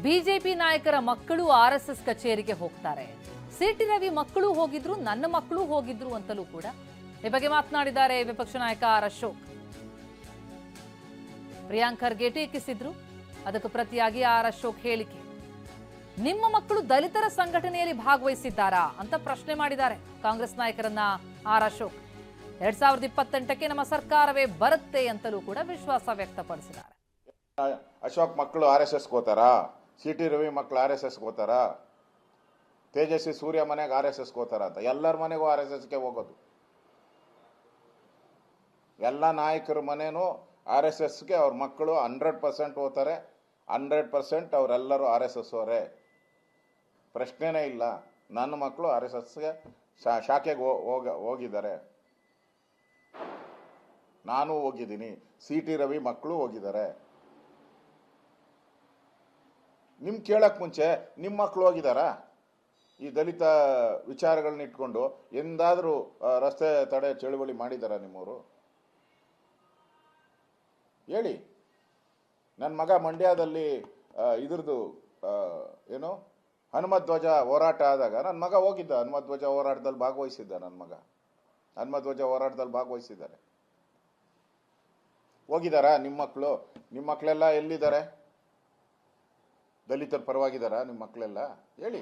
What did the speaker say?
BJP ನಾಯಕರ ಮಕ್ಕಳು RSS ಕಚೇರಿಗೆ ಹೋಗ್ತಾರೆ. ಸಿಟಿ ರವಿ ಮಕ್ಕಳು ಹೋಗಿದ್ರು, ನನ್ನ ಮಕ್ಕಳು ಹೋಗಿದ್ರು ಅಂತಲೂ ಕೂಡ ಈ ಬಗ್ಗೆ ಮಾತನಾಡಿದ್ದಾರೆ ವಿಪಕ್ಷ ನಾಯಕ ಆರ್ ಅಶೋಕ್. ಪ್ರಿಯಾಂಕ್ ಖರ್ಗೆ ಟೀಕಿಸಿದ್ರು. ಅದಕ್ಕೆ ಪ್ರತಿಯಾಗಿ ಆರ್ ಅಶೋಕ್ ಹೇಳಿಕೆ, ನಿಮ್ಮ ಮಕ್ಕಳು ದಲಿತರ ಸಂಘಟನೆಯಲ್ಲಿ ಭಾಗವಹಿಸಿದ್ದಾರಾ ಅಂತ ಪ್ರಶ್ನೆ ಮಾಡಿದ್ದಾರೆ ಕಾಂಗ್ರೆಸ್ ನಾಯಕರನ್ನ ಆರ್ ಅಶೋಕ್. 2028ಕ್ಕೆ ನಮ್ಮ ಸರ್ಕಾರವೇ ಬರುತ್ತೆ ಅಂತಲೂ ಕೂಡ ವಿಶ್ವಾಸ ವ್ಯಕ್ತಪಡಿಸಿದ್ದಾರೆ. ಅಶೋಕ್ ಮಕ್ಕಳು RSS ಹೋತಾರಾ? ಸಿಟಿ ರವಿ ಮಕ್ಕಳು RSS ಹೋತಾರಾ? ತೇಜಸ್ವಿ ಸೂರ್ಯ ಮನೆಗೆ RSS ಹೋತಾರ ಅಂತ? ಎಲ್ಲರ ಮನೆಗೂ RSSಗೆ ಹೋಗೋದು. ಎಲ್ಲ ನಾಯಕರ ಮನೆನೂ RSSಗೆ ಅವ್ರ ಮಕ್ಕಳು 100% ಹೋಗ್ತಾರೆ. 100% ಅವರೆಲ್ಲರೂ RSS ಅವರೇ, ಪ್ರಶ್ನೆನೇ ಇಲ್ಲ. ನನ್ನ ಮಕ್ಕಳು RSSಗೆ ಶಾಖೆಗೆ ಹೋಗಿದ್ದಾರೆ, ನಾನು ಹೋಗಿದ್ದೀನಿ, ಸಿಟಿ ರವಿ ಮಕ್ಕಳು ಹೋಗಿದ್ದಾರೆ. ನಿಮ್ ಕೇಳಕ್ ಮುಂಚೆ ನಿಮ್ಮ ಮಕ್ಕಳು ಹೋಗಿದಾರಾ? ಈ ದಲಿತ ವಿಚಾರಗಳನ್ನ ಇಟ್ಕೊಂಡು ಎಂದಾದ್ರೂ ರಸ್ತೆ ತಡೆ ಚಳುವಳಿ ಮಾಡಿದಾರ ನಿಮ್ಮವರು? ಹೇಳಿ. ನನ್ನ ಮಗ ಮಂಡ್ಯದಲ್ಲಿ ಇದ್ರದ್ದು ಏನು ಹನುಮತ್ ಧ್ವಜ ಹೋರಾಟ ಆದಾಗ ನನ್ನ ಮಗ ಹೋಗಿದ್ದ. ಹನುಮತ್ ಧ್ವಜ ಹೋರಾಟದಲ್ಲಿ ಭಾಗವಹಿಸಿದ್ದ. ನನ್ನ ಮಗ ಹನುಮತ್ ಧ್ವಜ ಹೋರಾಟದಲ್ಲಿ ಭಾಗವಹಿಸಿದ್ದಾರೆ. ಹೋಗಿದಾರಾ ನಿಮ್ಮ ಮಕ್ಕಳು? ನಿಮ್ಮ ಮಕ್ಕಳೆಲ್ಲ ಎಲ್ಲಿದ್ದಾರೆ? ದಲಿತರ ಪರವಾಗಿದ್ದಾರಾ ನಿಮ್ಮ ಮಕ್ಕಳೆಲ್ಲ? ಹೇಳಿ.